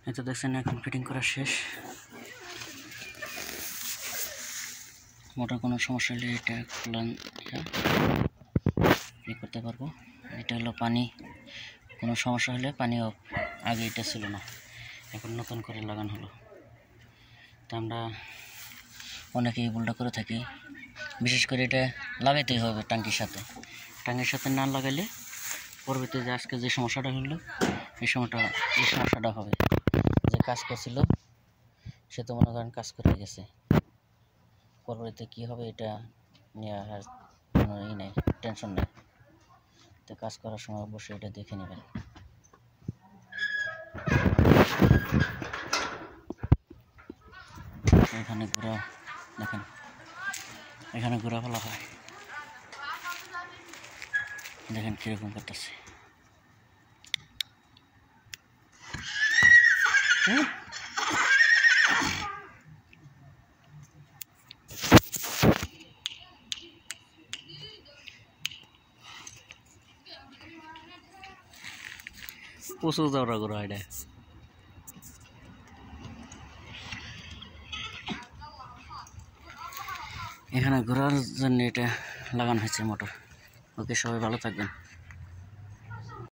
এই তো দেখছেন এখন ফিটিং করা শেষ। মোটর কোনো সমস্যা হলে এটা খুললাম করতে পারবো। এটা হলো পানি, কোনো সমস্যা হলে পানি অফ। আগে এটা ছিল না, এখন নতুন করে লাগানো হলো। তো আমরা অনেকেই ভুলটা করে থাকি, বিশেষ করে এটা লাগাইতেই হবে ট্যাঙ্কির সাথে না লাগাইলে পরবর্তীতে যে আজকে যে সমস্যাটা হলো এই সমস্যাটা হবে। যে কাজ করছিল সে তো মনে করেন কাজ করে গেছে, পরবর্তীতে কী হবে এটা নিয়ে আর কোনো নেই, টেনশন নেই। তো কাজ করার সময় অবশ্যই এটা দেখে নেবেন। এখানে ঘোরা দেখেন, এখানে ঘোরা ফেলা হয়, দেখেন কীরকম করতেছে। প্রচুর যাওয়া ঘোরা এটা। এখানে ঘোরার জন্য এটা লাগানো হয়েছে মোটর। ওকে, সবাই ভালো থাকবেন।